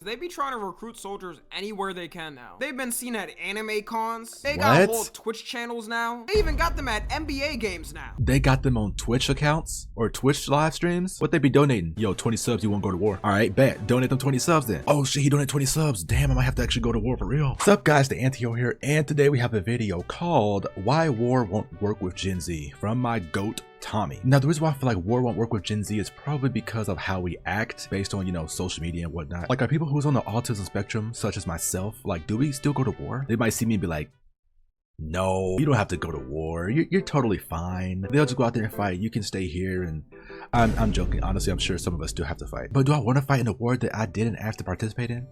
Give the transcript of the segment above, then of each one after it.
They be trying to recruit soldiers anywhere they can now. They've been seen at anime cons. They got whole Twitch channels now. They even got them at NBA games now. They got them on Twitch accounts or Twitch live streams? What they be donating? Yo, 20 subs, you won't go to war. All right, bet. Donate them 20 subs then. Oh shit, he donated 20 subs. Damn, I might have to actually go to war for real. What's up guys, the Antio here, and today we have a video called Why War Won't Work with Gen Z from my GOAT Tommy. Now the reason why I feel like war won't work with Gen Z is probably because of how we act based on, you know, social media and whatnot. Like, are people who's on the autism spectrum, such as myself, like, do we still go to war? They might see me and be like, no, you don't have to go to war. You're totally fine. They'll just go out there and fight. You can stay here. And I'm joking. Honestly, I'm sure some of us still have to fight. But do I want to fight in a war that I didn't have to participate in?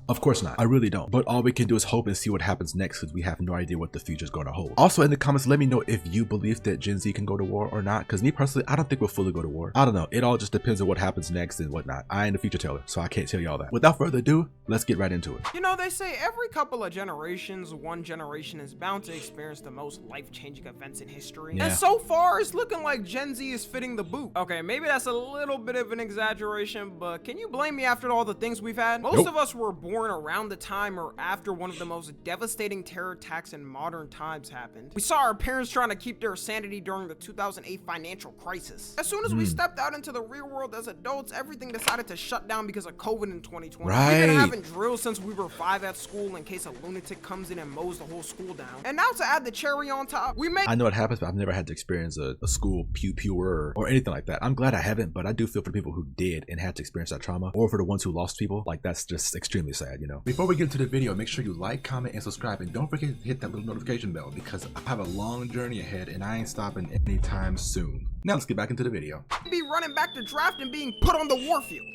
Of course not. I really don't. But all we can do is hope and see what happens next, because we have no idea what the future is going to hold. Also in the comments, let me know if you believe that Gen Z can go to war or not, because me personally, I don't think we'll fully go to war. I don't know. It all just depends on what happens next and whatnot. I ain't a future teller, so I can't tell you all that. Without further ado, let's get right into it. You know, they say every couple of generations, one generation is bound to experience the most life-changing events in history. Yeah. And so far, it's looking like Gen Z is fitting the boot. Okay, maybe that's a little bit of an exaggeration, but can you blame me after all the things we've had? Most of us were born around the time or after one of the most devastating terror attacks in modern times happened. We saw our parents trying to keep their sanity during the 2008 financial crisis. As soon as we stepped out into the real world as adults, everything decided to shut down because of COVID in 2020. We've been having drills since we were 5 at school in case a lunatic comes in and mows the whole school down. And now to add the cherry on top, I know it happens, but I've never had to experience a school pew-pewer or anything like that. I'm glad I haven't, but I do feel for the people who did and had to experience that trauma, or for the ones who lost people. Like, that's just extremely sad, you know. Before we get into the video, make sure you like, comment, and subscribe, and don't forget to hit that little notification bell, because I have a long journey ahead and I ain't stopping anytime soon. Now let's get back into the video. Be running back to draft and being put on the warfield.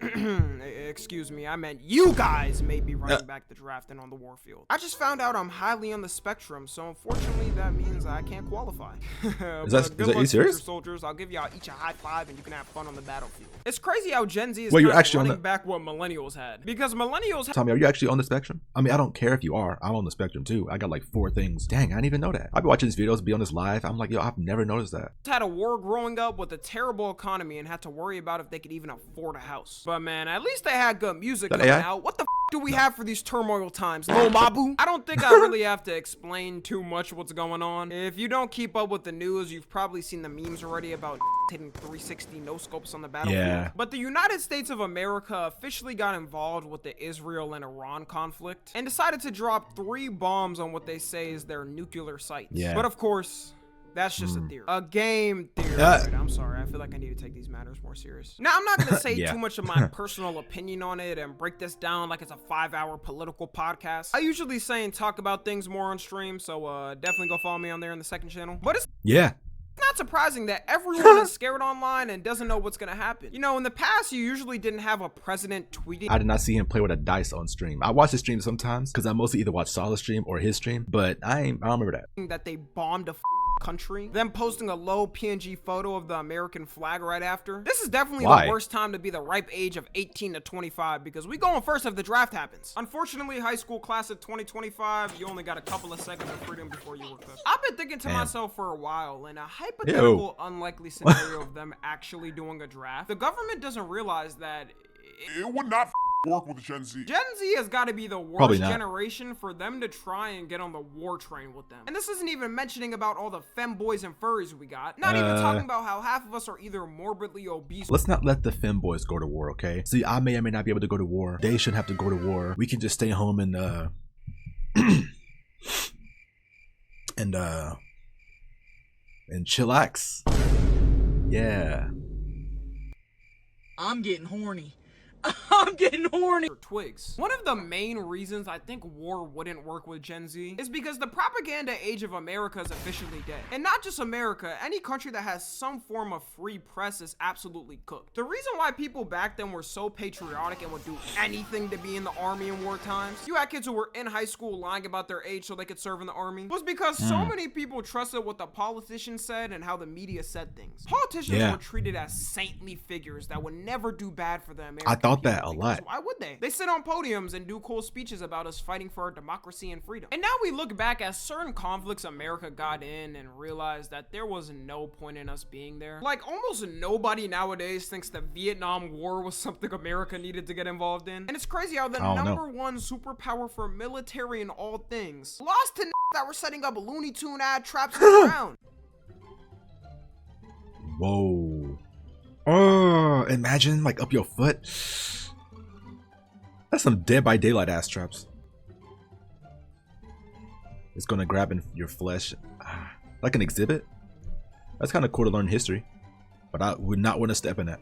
Excuse me, I meant you guys may be running back to draft and on the warfield. I just found out I'm highly on the spectrum, so unfortunately that means I can't qualify. Is that you serious? Soldiers, I'll give y'all each a high five and you can have fun on the battlefield. It's crazy how Gen Z is running back what millennials had, because millennials. Tommy, are you actually on the spectrum? I mean, I don't care if you are. I'm on the spectrum too. I got like 4 things. Dang, I didn't even know that. I've been watching these videos, be on this live. I'm like, yo, I've never noticed that. Had a war growing up with a terrible economy and had to worry about if they could even afford a house. But man, at least they had good music coming out. What the do we have for these turmoil times? Lil Mabu? I don't think I really have to explain too much what's going on. If you don't keep up with the news, you've probably seen the memes already about hitting 360 no scopes on the battlefield. Yeah. But the United States of America officially got involved with the Israel and Iran conflict and decided to drop 3 bombs on what they say is their nuclear sites. Yeah. But of course, that's just a theory. A game theory. I'm sorry. I feel like I need to take these matters more serious. Now, I'm not going to say too much of my personal opinion on it and break this down like it's a 5-hour political podcast. I usually say and talk about things more on stream, so definitely go follow me on there in the second channel. But it's not surprising that everyone is scared online and doesn't know what's gonna happen. You know, in the past, you usually didn't have a president tweeting. I did not see him play with a dice on stream. I watch his stream sometimes because I mostly either watch Salah's stream or his stream, but I don't remember that. That they bombed a country, then posting a low PNG photo of the American flag right after. This is definitely the worst time to be the ripe age of 18 to 25, because we going first if the draft happens. Unfortunately, high school class of 2025, you only got a couple of seconds of freedom before you were cooked. I've been thinking to myself for a while, in a hypothetical unlikely scenario of them actually doing a draft, the government doesn't realize that it would not work with Gen Z. Gen Z has got to be the worst generation for them to try and get on the war train with them. And this isn't even mentioning about all the femboys and furries we got. Not even talking about how half of us are either morbidly obese. Let's not let the femboys go to war, okay? See, I may or may not be able to go to war. They shouldn't have to go to war. We can just stay home and and chillax. Yeah. I'm getting horny. I'm getting horny. Twigs. One of the main reasons I think war wouldn't work with Gen Z is because the propaganda age of America is officially dead. And not just America, any country that has some form of free press is absolutely cooked. The reason why people back then were so patriotic and would do anything to be in the army in war times, you had kids who were in high school lying about their age so they could serve in the army, was because so many people trusted what the politicians said and how the media said things. Politicians were treated as saintly figures that would never do bad for them. I thought about that a because lot. why would they? They sit on podiums and do cool speeches about us fighting for our democracy and freedom. And now we look back at certain conflicts America got in and realize that there was no point in us being there. Like, almost nobody nowadays thinks the Vietnam War was something America needed to get involved in. And it's crazy how the number one superpower for military in all things lost to that were setting up Looney Tune ad traps on the ground. Whoa. Oh, imagine like up your foot. That's some Dead by Daylight ass traps. It's gonna grab in your flesh. Like an exhibit? That's kind of cool to learn history. But I would not want to step in that.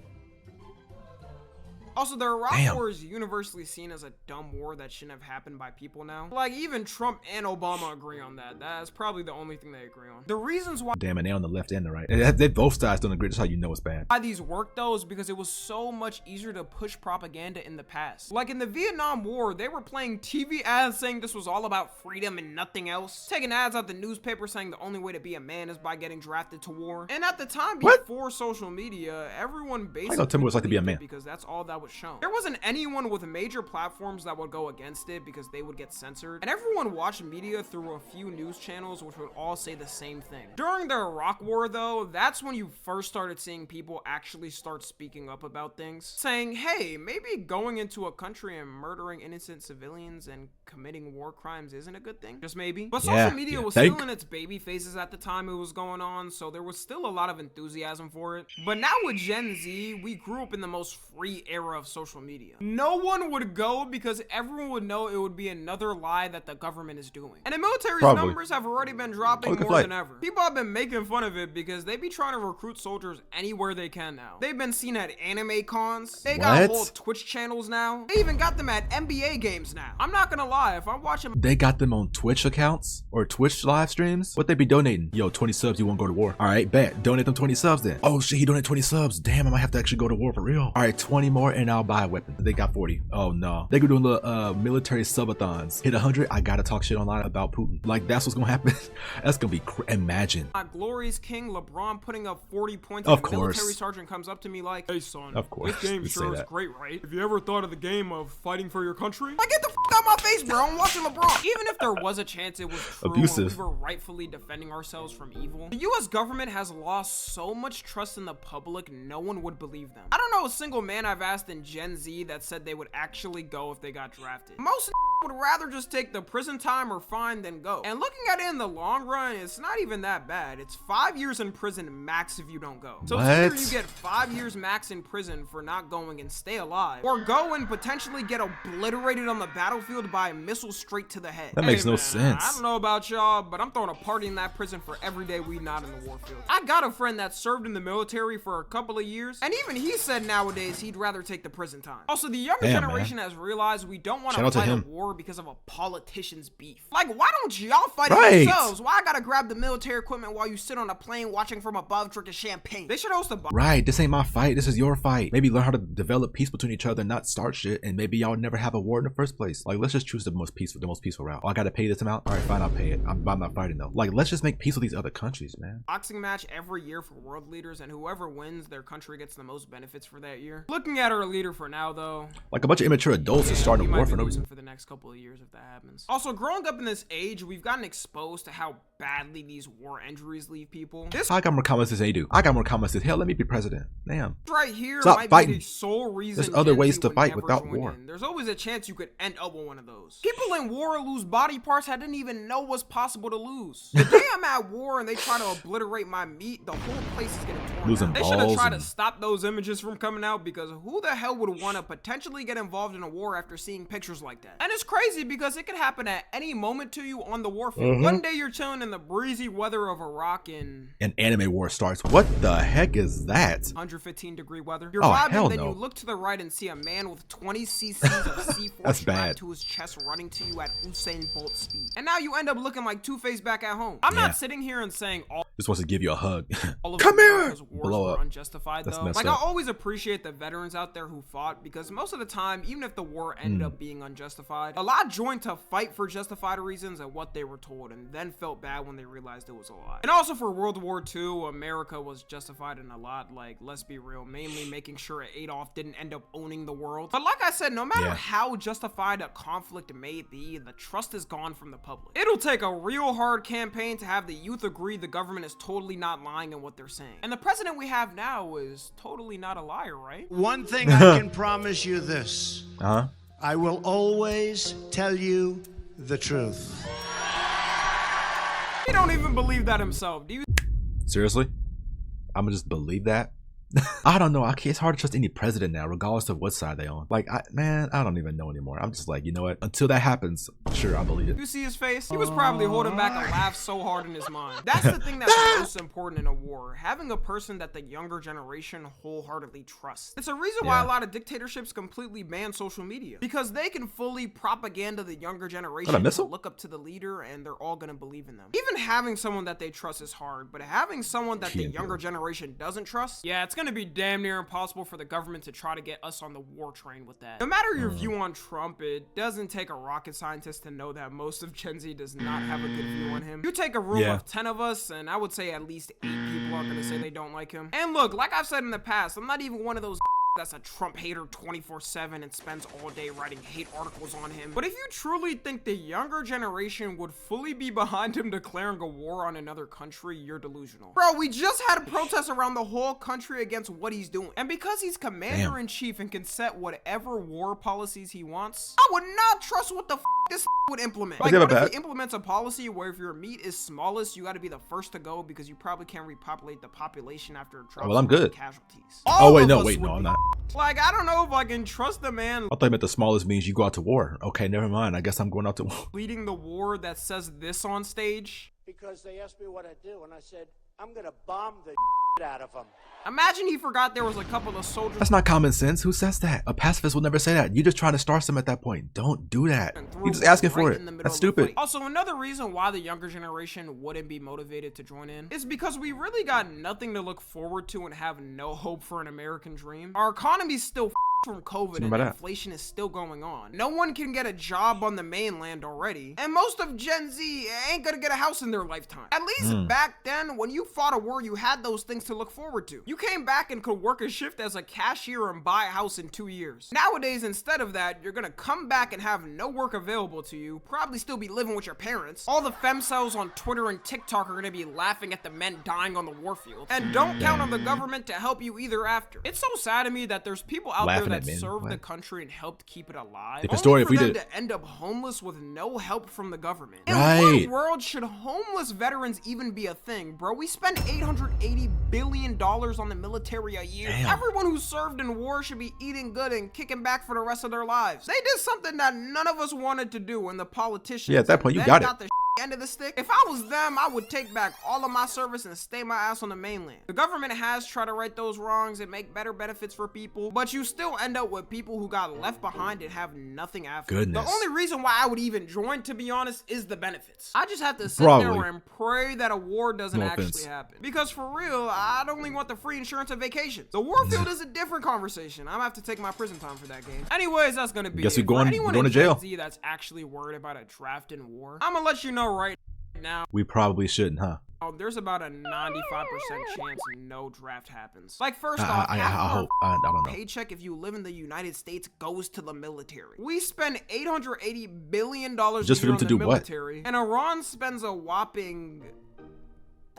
Also, the Iraq War is universally seen as a dumb war that shouldn't have happened by people now. Like, even Trump and Obama agree on that. That's probably the only thing they agree on. The reasons why— Damn, and they on the left and the right. They both sides don't agree. That's how you know it's bad. Why these work, though, is because it was so much easier to push propaganda in the past. Like, in the Vietnam War, they were playing TV ads saying this was all about freedom and nothing else. Taking ads out the newspaper saying the only way to be a man is by getting drafted to war. And at the time, before social media, everyone basically tell me what it's like to be a man. because that's all that was shown. There wasn't anyone with major platforms that would go against it because they would get censored, and everyone watched media through a few news channels which would all say the same thing. During the Iraq War, though, that's when you first started seeing people actually start speaking up about things, saying, hey, maybe going into a country and murdering innocent civilians and committing war crimes isn't a good thing. Just maybe. But social media was still in its baby phases at the time it was going on, so there was still a lot of enthusiasm for it. But now with Gen Z, we grew up in the most free era of social media. No one would go because everyone would know it would be another lie that the government is doing. And the military's numbers have already been dropping more than ever. People have been making fun of it because they be trying to recruit soldiers anywhere they can now. They've been seen at anime cons. They got whole Twitch channels now. They even got them at NBA games now. I'm not gonna lie, if I'm watching— They got them on Twitch accounts or Twitch live streams? What they be donating? Yo, 20 subs, you won't go to war. All right, bet. Donate them 20 subs then. Oh shit, he donated 20 subs. Damn, I might have to actually go to war for real. All right, 20 more and I'll buy a weapon. They got 40. Oh no. They could do the military subathons. Hit 100, I gotta talk shit online about Putin. Like, that's what's gonna happen. That's gonna be imagine. Glory's King LeBron putting up 40 points. Of and course. a military sergeant comes up to me like, hey son, of course. this game sure is great, right? Have you ever thought of the game of fighting for your country? Like, get the f out my face, bro. I'm watching LeBron. Even if there was a chance it was true and we were rightfully defending ourselves from evil, the US government has lost so much trust in the public, no one would believe them. I don't know a single man I've asked in Gen Z that said they would actually go if they got drafted. Most would rather just take the prison time or fine than go. And looking at it in the long run, it's not even that bad. It's 5 years in prison max if you don't go. So it's either you get 5 years max in prison for not going and stay alive, or go and potentially get obliterated on the battlefield by a missile straight to the head. That makes no sense. I don't know about y'all, but I'm throwing a party in that prison for every day we not in the war field. I got a friend that served in the military for a couple of years, and even he said nowadays he'd rather take the prison time. Also, the younger generation has realized we don't want to fight a war because of a politician's beef. Like, why don't y'all fight it yourselves? Why I gotta grab the military equipment while you sit on a plane watching from above drinking champagne? They should host a— Right, this ain't my fight. This is your fight. Maybe learn how to develop peace between each other and not start shit, and maybe y'all never have a war in the first place. Like, let's just choose the most peaceful route. Oh, I gotta pay this amount? All right, fine, I'll pay it. I'm not fighting though. Like, let's just make peace with these other countries, man. Boxing match every year for world leaders, and whoever wins, their country gets the most benefits for that year. Looking at our leader for now, though, like a bunch of immature adults are starting a war for no reason. For the next couple of years if that happens. Also, growing up in this age, we've gotten exposed to how badly these war injuries leave people. I got more comments than they do. I got more comments than hell. Let me be president. Damn. Right here Stop might fighting. be the sole reason. There's other ways to fight without war. There's always a chance you could end up with one of those. People in war lose body parts I didn't even know was possible to lose. The day I'm at war and they try to obliterate my meat, the whole place is getting torn Losing out. They balls should have tried to stop those images from coming out, because who the hell would want to potentially get involved in a war after seeing pictures like that? And it's crazy because it could happen at any moment to you on the warfield. One day you're chilling in the breezy weather of Iraq and an anime war starts. What the heck is that? 115-degree weather. You're vibing, then you look to the right and see a man with 20 cc's of C4 strapped to his chest running to you at Usain Bolt speed. And now you end up looking like Two-Face back at home. I'm not sitting here and saying all Just wants to give you a hug. All of Come here! America's wars Blow were up. unjustified, That's though. messed Like, up. I always appreciate the veterans out there who fought, because most of the time, even if the war ended up being unjustified, a lot joined to fight for justified reasons and what they were told, and then felt bad when they realized it was a lie. And also for World War II, America was justified in a lot, like, let's be real, mainly making sure Adolf didn't end up owning the world. But like I said, no matter how justified a conflict may be, the trust is gone from the public. It'll take a real hard campaign to have the youth agree the government is totally not lying in what they're saying. And the president we have now is totally not a liar, right? One thing I can promise you this. Uh-huh. I will always tell you the truth. He don't even believe that himself. Do you? Seriously? I'm gonna just believe that? I don't know. It's hard to trust any president now, regardless of what side they on. Like, man, I don't even know anymore. I'm just like, you know what? Until that happens, sure, I'll believe it. You see his face? He was probably holding back a laugh so hard in his mind. That's the thing that's most important in a war. Having a person that the younger generation wholeheartedly trusts. It's a reason why a lot of dictatorships completely ban social media. Because they can fully propaganda the younger generation to look up to the leader, and they're all gonna believe in them. Even having someone that they trust is hard, but having someone that the younger generation doesn't trust, yeah, it's gonna be damn near impossible for the government to try to get us on the war train with that. No matter your view on Trump, it doesn't take a rocket scientist to know that most of Gen Z does not have a good view on him. You take a room of 10 of us, and I would say at least 8 people are gonna say they don't like him. And look, like I've said in the past, I'm not even one of those that's a Trump hater 24/7 and spends all day writing hate articles on him. But if you truly think the younger generation would fully be behind him declaring a war on another country, you're delusional. Bro, we just had a protest around the whole country against what he's doing. And because he's commander-in-chief and can set whatever war policies he wants, I would not trust what the this would implement. Like, what if he implements a policy where if your meat is smallest, you gotta be the first to go because you probably can't repopulate the population after it drops I'm good. Casualties. Oh, wait, no, I'm not. Like, I don't know if I can trust the man. I thought you meant the smallest means you go out to war. Okay, never mind. I guess I'm going out to war. Leading the war that says this on stage. Because they asked me what I do, and I said, I'm gonna bomb the out of them. Imagine he forgot there was a couple of soldiers. That's not common sense. Who says that? A pacifist will never say that. You're just trying to start some at that point. Don't do that. You're just asking for it. That's stupid. Also, another reason why the younger generation wouldn't be motivated to join in is because we really got nothing to look forward to and have no hope for an American dream. Our economy's still from COVID and inflation is still going on. No one can get a job on the mainland already. And most of Gen Z ain't gonna get a house in their lifetime. At least back then, when you fought a war, you had those things to look forward to. You came back and could work a shift as a cashier and buy a house in 2 years. Nowadays, instead of that, you're gonna come back and have no work available to you, probably still be living with your parents. All the femcells on Twitter and TikTok are gonna be laughing at the men dying on the warfield. And don't count on the government to help you either after. It's so sad to me that there's people out there that served the country and helped keep it alive. Different story if we did. To end up homeless with no help from the government. Right. In what world should homeless veterans even be a thing, bro? We spend $880 billion on the military a year. Damn. Everyone who served in war should be eating good and kicking back for the rest of their lives. They did something that none of us wanted to do, and the politicians at that point you got it. The end of the stick. If I was them, I would take back all of my service and stay my ass on the mainland. The government has tried to right those wrongs and make better benefits for people, but you still end up with people who got left behind and have nothing after. Goodness. The only reason why I would even join, to be honest, is the benefits. I just have to sit there and pray that a war doesn't actually happen. Because for real, I'd only want the free insurance and vacations. The warfield is a different conversation. I'm gonna have to take my prison time for that game. Anyways, that's gonna be Guess it. you're going to jail. Gen Z that's actually worried about a draft in war, I'm gonna let you know right now. We probably shouldn't, huh? Oh, there's about a 95% chance no draft happens. Like, first off, I hope. I don't know. Paycheck if you live in the United States goes to the military. We spend $880 billion just for them to do military, what? And Iran spends a whopping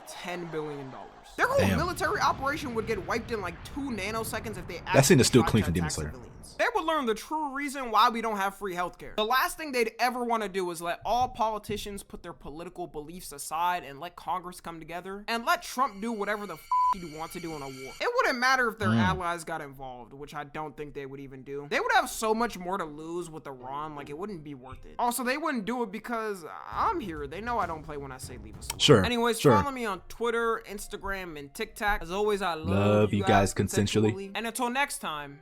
$10 billion. Their whole military operation would get wiped in like 2 nanoseconds if they actually that scene is still clean from Demon Slayer. They would learn the true reason why we don't have free healthcare. The last thing they'd ever want to do is let all politicians put their political beliefs aside and let Congress come together and let Trump do whatever the he wants to do in a war. It wouldn't matter if their allies got involved, which I don't think they would even do. They would have so much more to lose with Iran, like it wouldn't be worth it. Also, they wouldn't do it because I'm here. They know I don't play when I say leave us alone. Sure. Anyways, follow me on Twitter, Instagram, and TikTok. As always, I love you guys consensually. And until next time,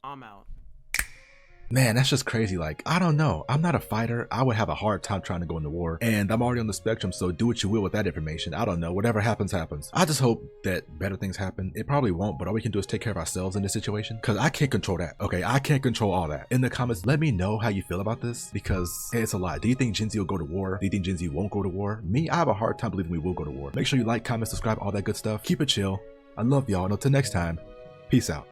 I'm out. Man, that's just crazy. Like, I don't know. I'm not a fighter. I would have a hard time trying to go into war. And I'm already on the spectrum, so do what you will with that information. I don't know. Whatever happens, happens. I just hope that better things happen. It probably won't, but all we can do is take care of ourselves in this situation. Because I can't control that. Okay, I can't control all that. In the comments, let me know how you feel about this. Because it's a lot. Do you think Gen Z will go to war? Do you think Gen Z won't go to war? Me, I have a hard time believing we will go to war. Make sure you like, comment, subscribe, all that good stuff. Keep it chill. I love y'all. And until next time, peace out.